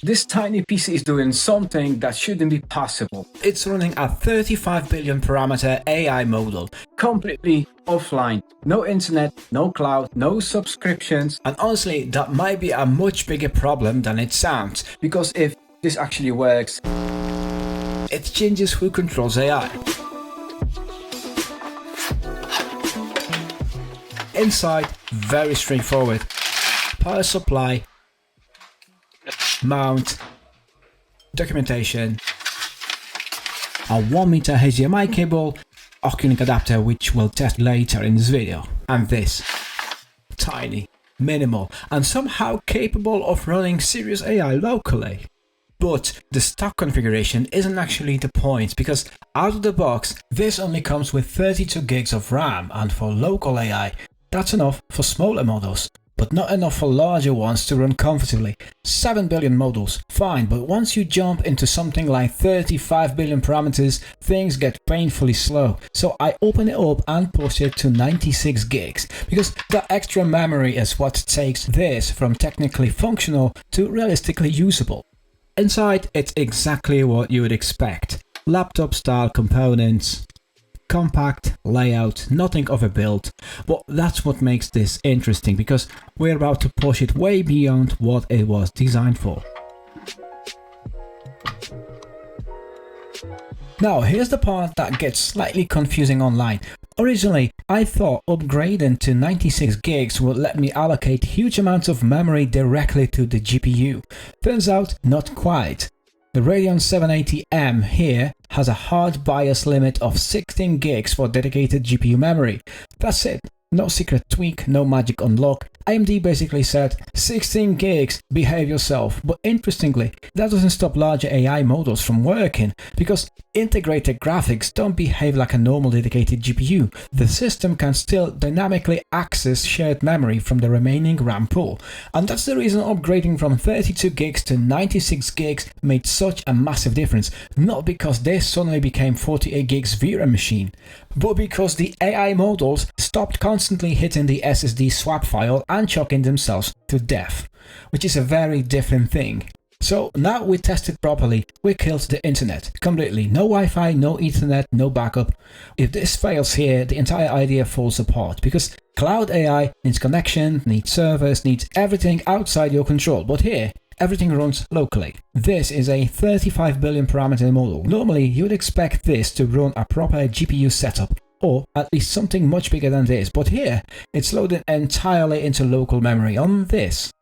This tiny PC is doing something that shouldn't be possible. It's running a 35 billion parameter AI model, completely offline. No internet, no cloud, no subscriptions. And honestly, that might be a much bigger problem than it sounds, because if this actually works, it changes who controls AI. Inside, very straightforward. Power supply, mount, documentation, a 1 meter HDMI cable, OCuLink adapter, which we'll test later in this video, and this. Tiny, minimal, and somehow capable of running serious AI locally. But the stock configuration isn't actually the point, because out of the box, this only comes with 32 gigs of RAM, and for local AI, that's enough for smaller models, but not enough for larger ones to run comfortably. 7 billion models, fine, but once you jump into something like 35 billion parameters, things get painfully slow. So I open it up and push it to 96 gigs, because that extra memory is what takes this from technically functional to realistically usable. Inside, it's exactly what you would expect. Laptop style components, compact layout, nothing overbuilt, but that's what makes this interesting, because we're about to push it way beyond what it was designed for. Now here's the part that gets slightly confusing online. Originally, I thought upgrading to 96 gigs would let me allocate huge amounts of memory directly to the GPU. Turns out, not quite. The Radeon 780M here has a hard bias limit of 16 gigs for dedicated GPU memory. That's it. No secret tweak, no magic unlock. AMD basically said 16 gigs, behave yourself. But interestingly, that doesn't stop larger AI models from working, because integrated graphics don't behave like a normal dedicated GPU. The system can still dynamically access shared memory from the remaining RAM pool. And that's the reason upgrading from 32 gigs to 96 gigs made such a massive difference. Not because this suddenly became 48 gigs VRAM machine, but because the AI models stopped constantly hitting the SSD swap file and choking themselves to death, which is a very different thing. So now we tested properly, we killed the internet completely. No Wi-Fi, no Ethernet, no backup. If this fails here, the entire idea falls apart, because cloud AI needs connection, needs servers, needs everything outside your control. But here, everything runs locally. This is a 35 billion parameter model. Normally, you would expect this to run a proper GPU setup, or at least something much bigger than this. But here, it's loaded entirely into local memory on this.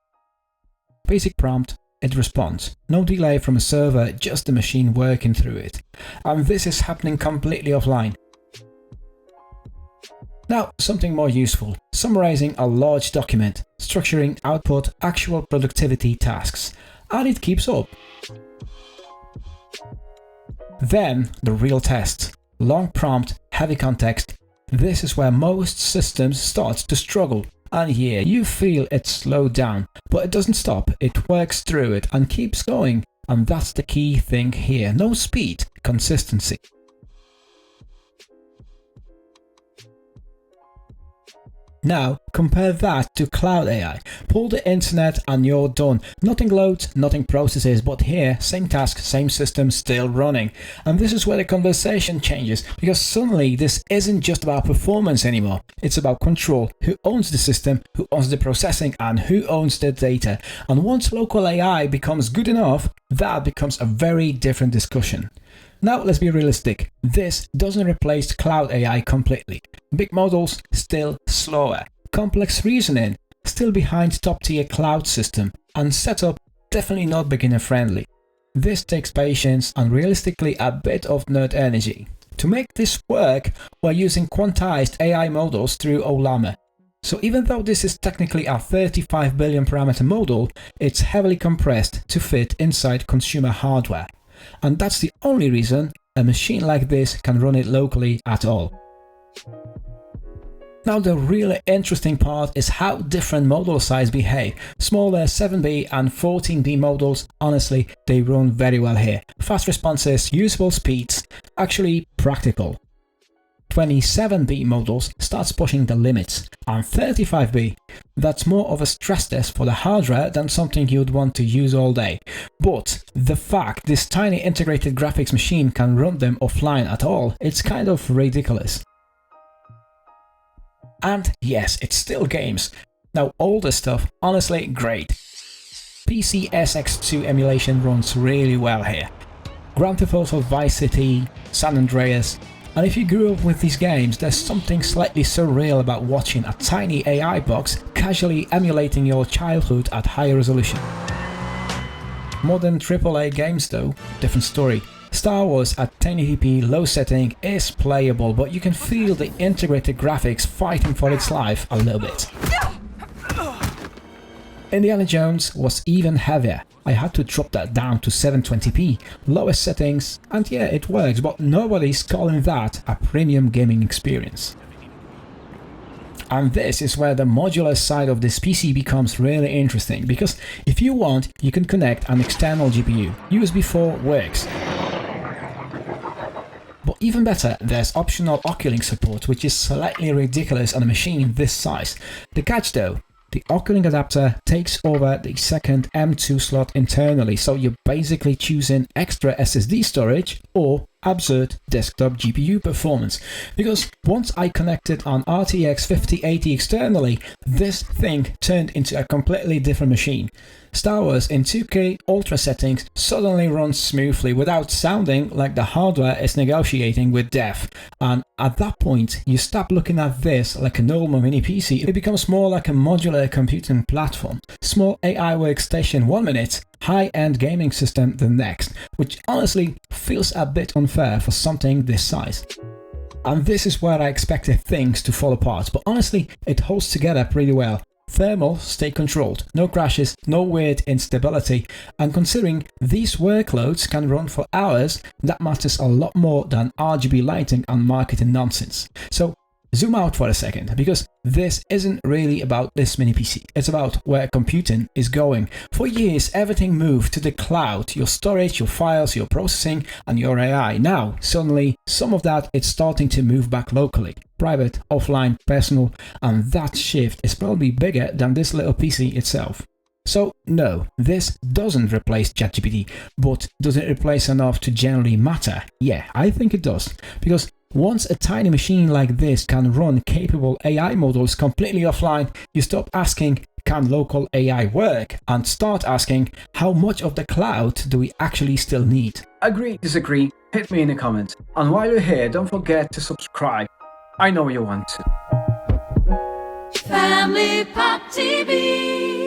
Basic prompt, it responds. No delay from a server, just the machine working through it. And this is happening completely offline. Now, something more useful. Summarizing a large document, structuring output, actual productivity tasks. And it keeps up. Then, the real test. Long prompt, heavy context. This is where most systems start to struggle. And yeah, you feel it slowed down, but it doesn't stop, it works through it and keeps going. And that's the key thing here. No speed, consistency. Now, compare that to cloud AI. Pull the internet and you're done. Nothing loads, nothing processes, but here, same task, same system, still running. And this is where the conversation changes, because suddenly this isn't just about performance anymore. It's about control. Who owns the system, who owns the processing, and who owns the data. And once local AI becomes good enough, that becomes a very different discussion. Now let's be realistic, this doesn't replace cloud AI completely. Big models, still slower. Complex reasoning, still behind top tier cloud system. And setup, definitely not beginner friendly. This takes patience and realistically a bit of nerd energy. To make this work, we're using quantized AI models through Ollama. So even though this is technically a 35 billion parameter model, it's heavily compressed to fit inside consumer hardware. And that's the only reason a machine like this can run it locally at all. Now the really interesting part is how different model size behave. Smaller 7B and 14B models, honestly, they run very well here. Fast responses, usable speeds, actually practical. 27B models starts pushing the limits, and 35B, that's more of a stress test for the hardware than something you'd want to use all day. But the fact this tiny integrated graphics machine can run them offline at all, it's kind of ridiculous. And yes, it's still games. Now all this stuff, honestly great. PC SX2 emulation runs really well here. Grand Theft Auto Vice City, San Andreas, and if you grew up with these games, there's something slightly surreal about watching a tiny AI box casually emulating your childhood at high resolution. Modern AAA games though, different story. Star Wars at 1080p low setting is playable, but you can feel the integrated graphics fighting for its life a little bit. Indiana Jones was even heavier. I had to drop that down to 720p, lowest settings, and yeah, it works, but nobody's calling that a premium gaming experience. And this is where the modular side of this PC becomes really interesting, because if you want, you can connect an external GPU. USB 4 works. But even better, there's optional OCuLink support, which is slightly ridiculous on a machine this size. The catch though, the OCuLink adapter takes over the second M2 slot internally, so you're basically choosing extra SSD storage or absurd desktop GPU performance. Because once I connected an RTX 5080 externally, this thing turned into a completely different machine. Star Wars in 2K Ultra settings suddenly runs smoothly without sounding like the hardware is negotiating with death. And at that point, you stop looking at this like a normal mini PC, it becomes more like a modular computing platform. Small AI workstation 1 minute, high-end gaming system the next, which honestly feels a bit unfair for something this size. And this is where I expected things to fall apart, but honestly, it holds together pretty well. Thermals stay controlled, no crashes, no weird instability, and considering these workloads can run for hours, that matters a lot more than RGB lighting and marketing nonsense. So zoom out for a second, because this isn't really about this mini PC, it's about where computing is going. For years, everything moved to the cloud, your storage, your files, your processing, and your AI. Now, suddenly, some of that is starting to move back locally. Private, offline, personal, and that shift is probably bigger than this little PC itself. So no, this doesn't replace ChatGPT, but does it replace enough to generally matter? Yeah, I think it does, because once a tiny machine like this can run capable AI models completely offline, you stop asking, can local AI work? And start asking, how much of the cloud do we actually still need? Agree, disagree, hit me in the comments. And while you're here, don't forget to subscribe. I know you want to. Family Pop TV.